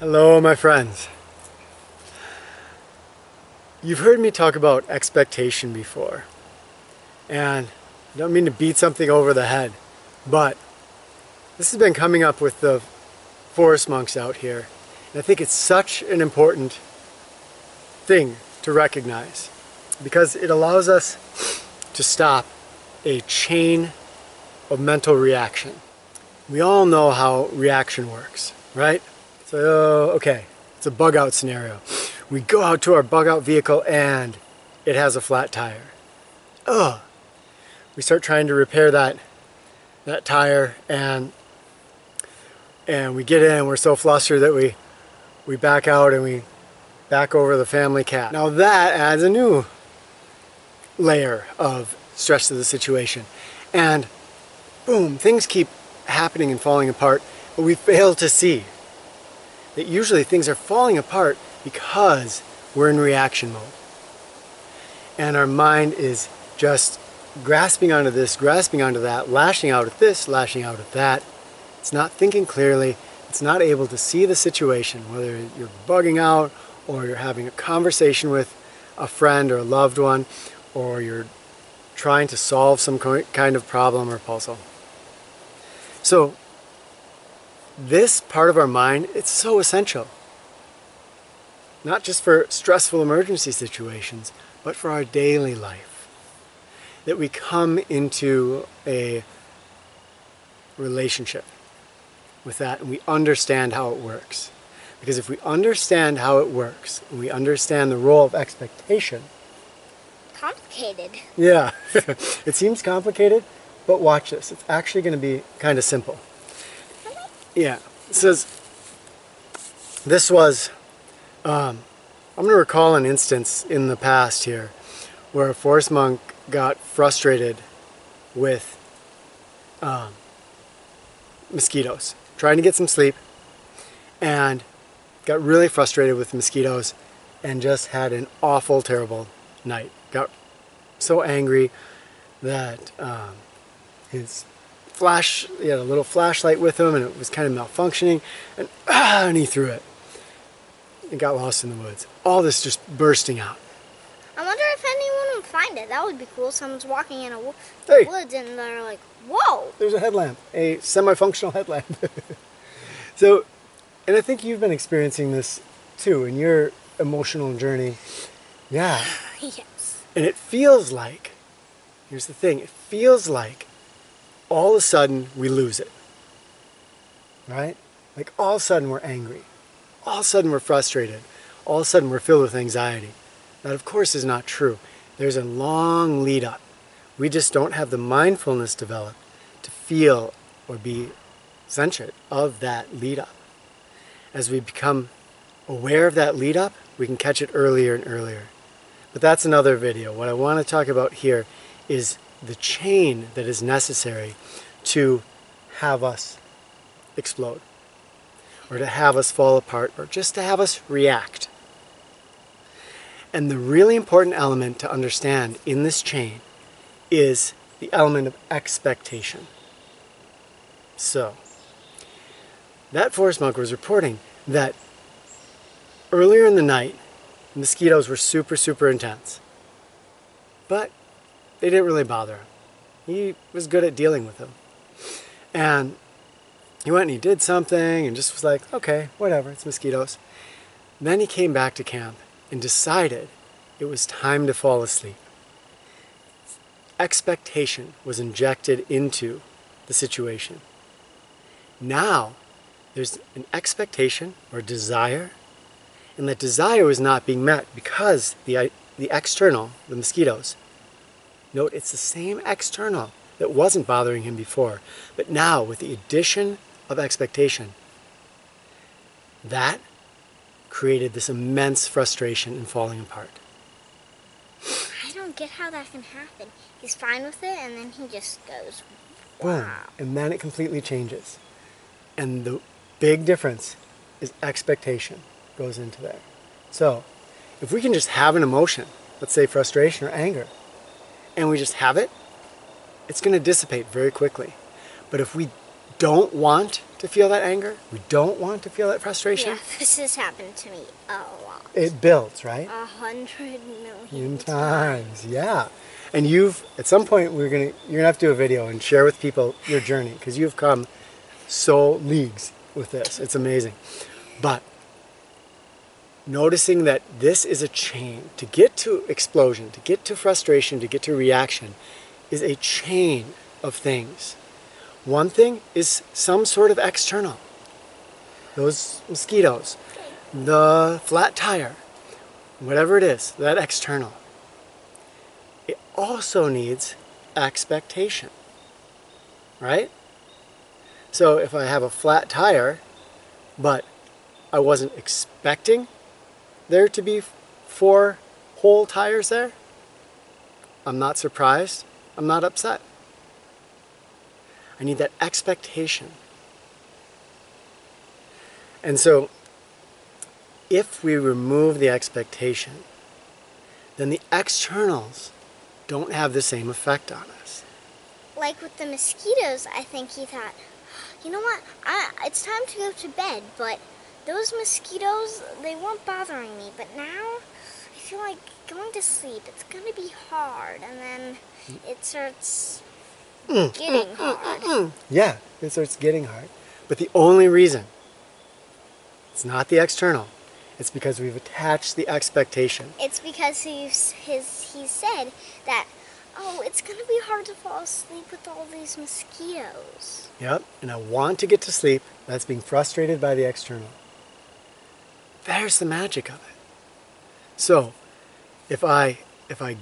Hello, my friends. You've heard me talk about expectation before, and I don't mean to beat something over the head, but this has been coming up with the forest monks out here, and I think it's such an important thing to recognize because it allows us to stop a chain of mental reaction. We all know how reaction works, right? So, okay, it's a bug out scenario. We go out to our bug out vehicle and it has a flat tire. Ugh. We start trying to repair that tire and we get in and we're so flustered that we back out and we back over the family cat. Now that adds a new layer of stress to the situation. And boom, things keep happening and falling apart, but we fail to see that usually things are falling apart because we're in reaction mode. And our mind is just grasping onto this, grasping onto that, lashing out at this, lashing out at that. It's not thinking clearly. It's not able to see the situation, whether you're bugging out or you're having a conversation with a friend or a loved one, or you're trying to solve some kind of problem or puzzle. So this part of our mind, it's so essential. Not just for stressful emergency situations, but for our daily life. That we come into a relationship with that and we understand how it works. Because if we understand how it works, and we understand the role of expectation. Complicated. Yeah, it seems complicated, but watch this. It's actually going to be kind of simple. Yeah, it says, this was, I'm going to recall an instance in the past here where a forest monk got frustrated with mosquitoes, trying to get some sleep, and got really frustrated with mosquitoes and just had an awful, terrible night. Got so angry that he had a little flashlight with him and it was kind of malfunctioning, and he threw it and got lost in the woods. All this just bursting out. I wonder if anyone would find it. That would be cool. Someone's walking in a woods and they're like, whoa! There's a headlamp, a semi-functional headlamp. So, and I think you've been experiencing this too in your emotional journey. Yeah. Yes. And it feels like, here's the thing, it feels like all of a sudden we lose it, right? Like all of a sudden we're angry, all of a sudden we're frustrated, all of a sudden we're filled with anxiety. That of course is not true. There's a long lead up. We just don't have the mindfulness developed to feel or be sensitive of that lead up. As we become aware of that lead up, we can catch it earlier and earlier. But that's another video. What I want to talk about here is the chain that is necessary to have us explode, or to have us fall apart, or just to have us react. And the really important element to understand in this chain is the element of expectation. So, that forest monk was reporting that earlier in the night, mosquitoes were super, super intense. But they didn't really bother him. He was good at dealing with them. And he went and he did something and just was like, okay, whatever, it's mosquitoes. Then he came back to camp and decided it was time to fall asleep. Expectation was injected into the situation. Now, there's an expectation or desire, and that desire was not being met because the external, the mosquitoes, note, it's the same external that wasn't bothering him before, but now with the addition of expectation, that created this immense frustration and falling apart. I don't get how that can happen. He's fine with it and then he just goes, wow. Boom, and then it completely changes. And the big difference is expectation goes into there. So, if we can just have an emotion, let's say frustration or anger, and we just have it, it's going to dissipate very quickly. But if we don't want to feel that anger. We don't want to feel that frustration. Yeah, this has happened to me a lot. It builds, right? 100 million times. Yeah. And at some point, you're gonna have to do a video and share with people your journey, because you've come so leagues with this. It's amazing. But noticing that this is a chain. To get to explosion, to get to frustration, to get to reaction is a chain of things. One thing is some sort of external. Those mosquitoes, the flat tire, whatever it is, that external. It also needs expectation, right? So if I have a flat tire, but I wasn't expecting there to be 4 whole tires there, I'm not surprised, I'm not upset. I need that expectation. And so if we remove the expectation, then the externals don't have the same effect on us. Like with the mosquitoes, I think he thought, you know what, it's time to go to bed, but those mosquitoes, they weren't bothering me, but now I feel like going to sleep, it's going to be hard, and then it starts getting hard. Yeah, it starts getting hard. But the only reason it's not the external, it's because we've attached the expectation. It's because he said that, oh, it's going to be hard to fall asleep with all these mosquitoes. Yep, and I want to get to sleep. That's being frustrated by the external. There's the magic of it. So, if I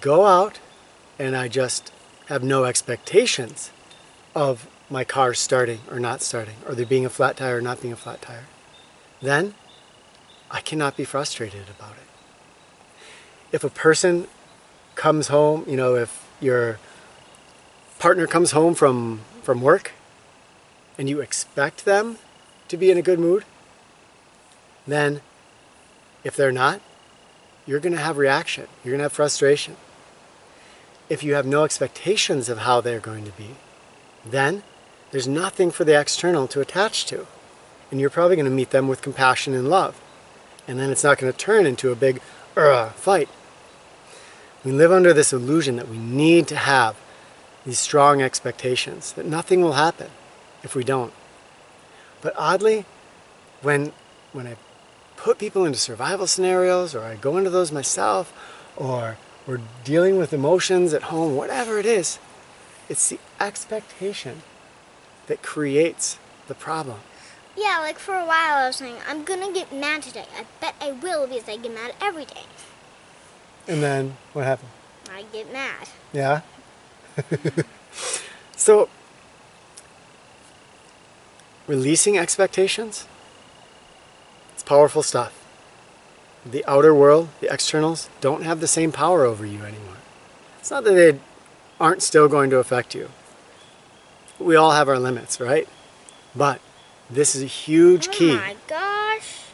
go out and I just have no expectations of my car starting or not starting, or there being a flat tire or not being a flat tire, then I cannot be frustrated about it. If a person comes home, if your partner comes home from work and you expect them to be in a good mood, then if they're not, you're going to have reaction. You're going to have frustration. If you have no expectations of how they're going to be, then there's nothing for the external to attach to. And you're probably going to meet them with compassion and love. And then it's not going to turn into a big fight. We live under this illusion that we need to have these strong expectations, that nothing will happen if we don't. But oddly, when I put people into survival scenarios, or I go into those myself, or we're dealing with emotions at home, whatever it is, it's the expectation that creates the problem. Yeah, like for a while I was saying, I'm gonna get mad today. I bet I will, because I get mad every day. And then what happened? I get mad. Yeah? So, releasing expectations, it's powerful stuff. The outer world, the externals, don't have the same power over you anymore. It's not that they aren't still going to affect you. We all have our limits, right? But this is a huge key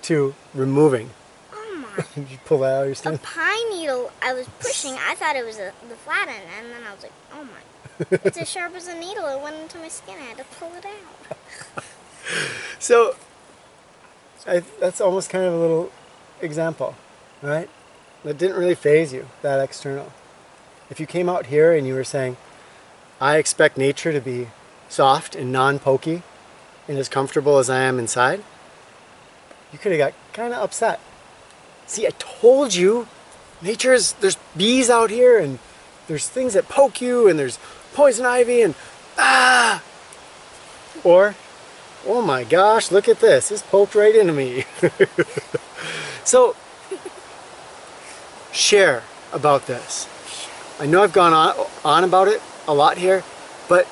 to removing. Oh my. Did you pull that out of your skin? A pine needle I was pushing, I thought it was the flat end, and then I was like, oh my. It's as sharp as a needle. It went into my skin. I had to pull it out. So, that's almost kind of a little example, right? That didn't really faze you, that external. If you came out here and you were saying, I expect nature to be soft and non-pokey and as comfortable as I am inside, you could have got kind of upset. See, I told you, there's bees out here, and there's things that poke you, and there's poison ivy, and or, oh my gosh, look at this. This poked right into me. So, share about this. I know I've gone on about it a lot here, but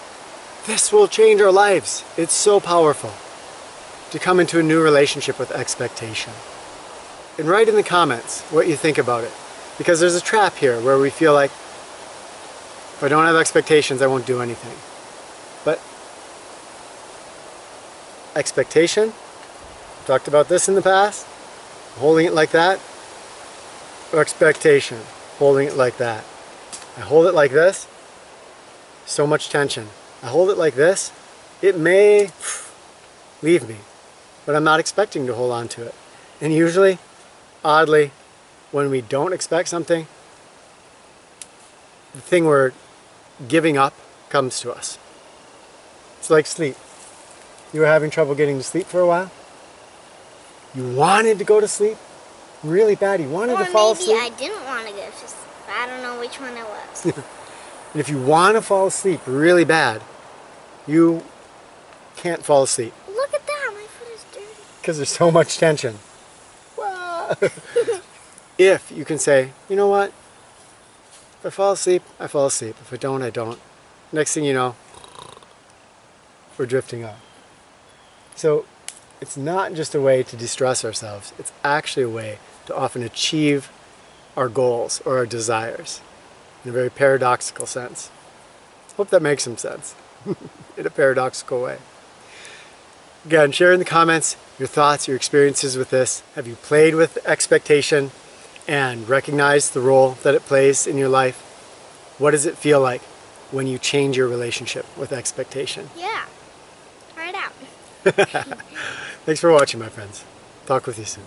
this will change our lives. It's so powerful to come into a new relationship with expectation. And write in the comments what you think about it. Because there's a trap here where we feel like, if I don't have expectations, I won't do anything. But expectation, talked about this in the past, holding it like that, or expectation, holding it like that. I hold it like this, so much tension. I hold it like this, it may leave me, but I'm not expecting to hold on to it. And usually, oddly, when we don't expect something, the thing we're giving up comes to us. It's like sleep. You were having trouble getting to sleep for a while? You wanted to go to sleep really bad. You wanted to fall asleep. Or maybe I didn't want to go to sleep. I don't know which one it was. And if you want to fall asleep really bad, you can't fall asleep. Look at that, my foot is dirty. Because there's so much tension. If you can say, you know what? If I fall asleep, I fall asleep. If I don't, I don't. Next thing you know, we're drifting off. So it's not just a way to de-stress ourselves. It's actually a way to often achieve our goals or our desires in a very paradoxical sense. Hope that makes some sense in a paradoxical way. Again, share in the comments your thoughts, your experiences with this. Have you played with expectation and recognized the role that it plays in your life? What does it feel like when you change your relationship with expectation? Yeah, try it out. Thanks for watching, my friends. Talk with you soon.